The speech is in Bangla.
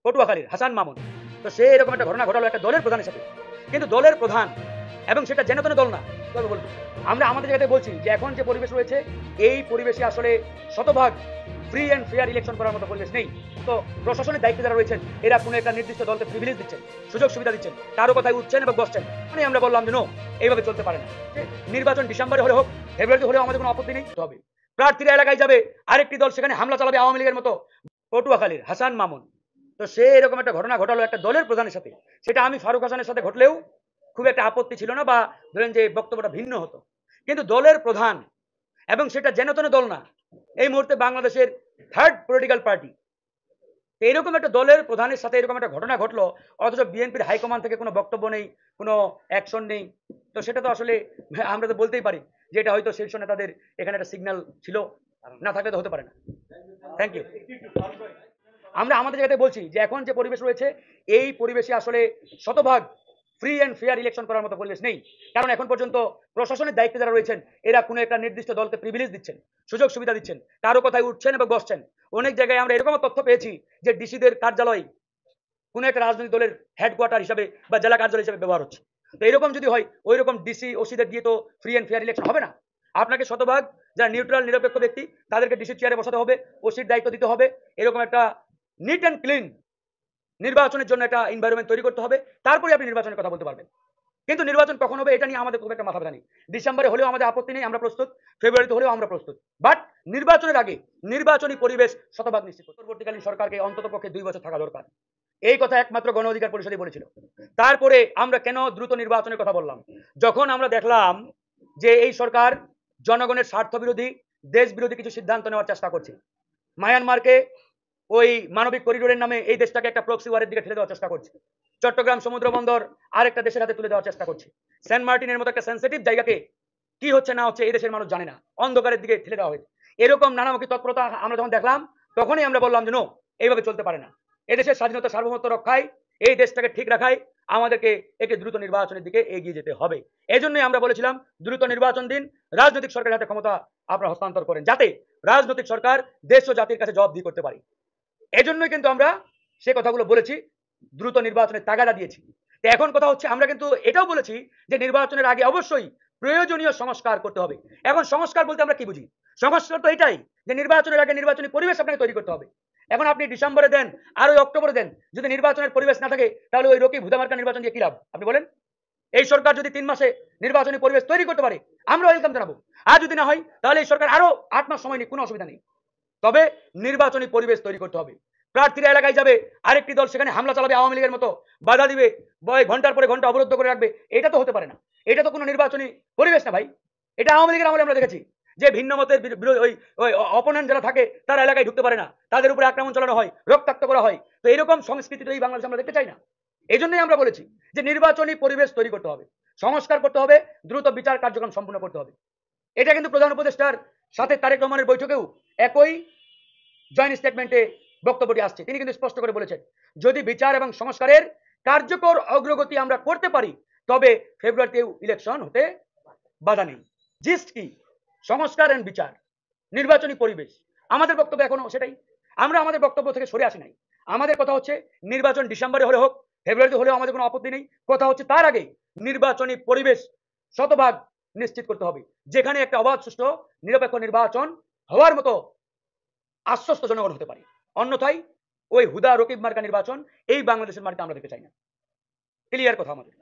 পটুয়াখালীর হাসান মামুন। তো সে এরকম একটা ঘটনা ঘটালো একটা দলের প্রধানের সাথে, কিন্তু দলের প্রধান এবং সেটা যেন তেন দল না। তবে বলবো আমরা আমাদের জায়গাতে বলছি যে এখন যে পরিবেশ রয়েছে এই পরিবেশে আসলে শতভাগ ফ্রি অ্যান্ড ফেয়ার ইলেকশন করার মতো পরিবেশ নেই। তো প্রশাসনের দায়িত্বে যারা রয়েছেন এরা কোনো একটা নির্দিষ্ট দলকে প্রিভিলেজ দিচ্ছেন, সুযোগ সুবিধা দিচ্ছেন, কারো কথায় উঠছেন এবং বসছেন। মানে আমরা বললাম যে নো, এইভাবে চলতে পারে না। নির্বাচন ডিসেম্বরে হলে হোক, ফেব্রুয়ারিতে হলেও আমাদের কোনো আপত্তি নেই। তবে প্রার্থীরা এলাকায় যাবে, আরেকটি দল সেখানে হামলা চালাবে আওয়ামী লীগের মতো। পটুয়াখালীর হাসান মামুন। তো সে এরকম একটা ঘটনা ঘটালো একটা দলের প্রধানের সাথে, সেটা আমি ফারুক হাসানের সাথে ঘটলেও খুব একটা আপত্তি ছিল না, বা ধরেন যে বক্তব্যটা ভিন্ন হতো। কিন্তু দলের প্রধান এবং সেটা যেন তেন দল না, এই মুহূর্তে বাংলাদেশের থার্ড পলিটিক্যাল পার্টি, এইরকম একটা দলের প্রধানের সাথে এরকম একটা ঘটনা ঘটলো, অথচ বিএনপির হাইকমান্ড থেকে কোনো বক্তব্য নেই, কোনো অ্যাকশন নেই। তো সেটা তো আসলে আমরা তো বলতেই পারি যে এটা হয়তো শীর্ষ নেতাদের এখানে একটা সিগন্যাল ছিল, না থাকলে তো হতে পারে না। Thank you. আমরা আমাদের জায়গাতে বলছি যে এখন যে পরিবেশ রয়েছে এই পরিবেশে আসলে শতভাগ ফ্রি অ্যান্ড ফেয়ার ইলেকশন করার মতো পরিবেশ নেই। কারণ এখন পর্যন্ত প্রশাসনের দায়িত্বে যারা রয়েছেন এরা কোনো একটা নির্দিষ্ট দলকে প্রিভিলেজ দিচ্ছেন, সুযোগ সুবিধা দিচ্ছেন, কারো কথায় উঠছেন এবং বসছেন। অনেক জায়গায় আমরা এরকম তথ্য পেয়েছি যে ডিসিদের কার্যালয় কোনো একটা রাজনৈতিক দলের হেডকোয়ার্টার হিসাবে বা জেলা কার্যালয় হিসাবে ব্যবহার হচ্ছে। তো এরকম যদি হয় ওই রকম ডিসি ওসিদের দিয়ে তো ফ্রি অ্যান্ড ফেয়ার ইলেকশন হবে না। আপনাকে শতভাগ যারা নিউট্রাল নিরপেক্ষ ব্যক্তি তাদেরকে ডিসির চেয়ারে বসাতে হবে, ওসির দায়িত্ব দিতে হবে, এরকম একটা নিট অ্যান্ড ক্লিন নির্বাচনের জন্য একটা এনভায়রনমেন্ট তৈরি করতে হবে, তারপরে আপনি নির্বাচনের কথা বলতে পারবেন। কিন্তু নির্বাচন কখন হবে এটা নিয়ে আমাদের খুব একটা মাথা ব্যথা নেই। ডিসেম্বরে হলেও আমাদের আপত্তি নেই, আমরা প্রস্তুত। ফেব্রুয়ারিতে হলেও আমরা প্রস্তুত। বাট নির্বাচনের আগে নির্বাচনী পরিবেশ শতভাগ নিশ্চিত। পরবর্তীকালীন সরকারকে অন্তত পক্ষে 2 বছর থাকা দরকার, এই কথা একমাত্র গণ অধিকার পরিষদই বলেছিল। তারপরে আমরা কেন দ্রুত নির্বাচনের কথা বললাম? যখন আমরা দেখলাম যে এই সরকার জনগণের স্বার্থ বিরোধী, দেশ বিরোধী কিছু সিদ্ধান্ত নেওয়ার চেষ্টা করছে। মায়ানমারকে ওই মানবিক করিডোরের নামে এই দেশটাকে একটা প্রক্সি ওয়ারের দিকে ঠেলে দেওয়ার চেষ্টা করছে। চট্টগ্রাম সমুদ্র বন্দর আরেকটা দেশের হাতে তুলে দেওয়ার চেষ্টা করছে। সেন্ট মার্টিনের মতো একটা সেন্সিটিভ জায়গাকে কি হচ্ছে না হচ্ছে এই দেশের মানুষ জানে না, অন্ধকারের দিকে ঠেলে দেওয়া হয়েছে। এরকম নানামুখী তৎপরতা আমরা যখন দেখলাম তখনই আমরা বললাম যে নো, এইভাবে চলতে পারে না। এদেশের স্বাধীনতা সার্বভৌমত্ব রক্ষায়, এই দেশটাকে ঠিক রাখায় আমাদেরকে একে দ্রুত নির্বাচনের দিকে এগিয়ে যেতে হবে। এজন্যই আমরা বলেছিলাম দ্রুত নির্বাচন দিন, রাজনৈতিক সরকারের হাতে ক্ষমতা আপনারা হস্তান্তর করেন, যাতে রাজনৈতিক সরকার দেশ ও জাতির কাছে জবাবদিহি করতে পারে। এজন্যই কিন্তু আমরা সে কথাগুলো বলেছি, দ্রুত নির্বাচনের তাগাদা দিয়েছি। তো এখন কথা হচ্ছে আমরা কিন্তু এটাও বলেছি যে নির্বাচনের আগে অবশ্যই প্রয়োজনীয় সংস্কার করতে হবে। এখন সংস্কার বলতে আমরা কি বুঝি? সংস্কার তো এটাই যে নির্বাচনের আগে নির্বাচনী পরিবেশ আপনাকে তৈরি করতে হবে। এখন আপনি ডিসেম্বরে দেন আর ওই অক্টোবরে দেন, যদি নির্বাচনের পরিবেশ না থাকে তাহলে ওই রকি ভুদামার্কা নির্বাচন দিয়ে কি লাভ আপনি বলেন? এই সরকার যদি 3 মাসে নির্বাচনী পরিবেশ তৈরি করতে পারে আমরা ওয়েলকাম জানাবো। আর যদি না হয় তাহলে এই সরকার আরো 8 মাস সময় নিয়ে কোনো অসুবিধা নেই। তবে নির্বাচনী পরিবেশ তৈরি করতে হবে। প্রার্থীরা এলাকায় যাবে, আরেকটি দল সেখানে হামলা চালাবে আওয়ামী লীগের মতো, বাধা দিবে, ঘন্টার পরে ঘন্টা অবরুদ্ধ করে রাখবে। এটা তো হতে পারে না, এটা তো কোনো নির্বাচনী পরিবেশ না ভাই। এটা আওয়ামী লীগের আমলে আমরা দেখেছি যে ভিন্ন মতের ওই অপোনেন্ট যারা থাকে তারা এলাকায় ঢুকতে পারে না, তাদের উপরে আক্রমণ চালানো হয়, রক্তাক্ত করা হয়। তো এরকম সংস্কৃতি তো এই বাংলাদেশে আমরা দেখতে চাই না। এই জন্যই আমরা বলেছি যে নির্বাচনী পরিবেশ তৈরি করতে হবে, সংস্কার করতে হবে, দ্রুত বিচার কার্যক্রম সম্পূর্ণ করতে হবে। এটা কিন্তু প্রধান উপদেষ্টার সাথে তারেক রহমানের বৈঠকেও একই জয়েন্ট স্টেটমেন্টে বক্তব্যটি আসছে। তিনি কিন্তু স্পষ্ট করে বলেছেন যদি বিচার এবং সংস্কারের কার্যকর অগ্রগতি আমরা করতে পারি তবে ফেব্রুয়ারিতে ইলেকশন হতে বাধা নেই। জিস্ট কি? সংস্কার এন্ড বিচার, নির্বাচনী পরিবেশ। আমাদের বক্তব্য এখনো সেটাই, আমরা আমাদের বক্তব্য থেকে সরে আসি নাই। আমাদের কথা হচ্ছে নির্বাচন ডিসেম্বরে হলে হোক, ফেব্রুয়ারিতে হলেও আমাদের কোনো আপত্তি নেই। কথা হচ্ছে তার আগে নির্বাচনী পরিবেশ শতভাগ নিশ্চিত করতে হবে, যেখানে একটা অবাধ সুষ্ঠু নিরপেক্ষ নির্বাচন হওয়ার মতো আশ্বস্ত জনগণ হতে পারে। অন্যথায় ওই হুদা রকিব মার্কা নির্বাচন এই বাংলাদেশের মাটিতে আমরা দেখতে চাই না। ক্লিয়ার কথা আমাদের।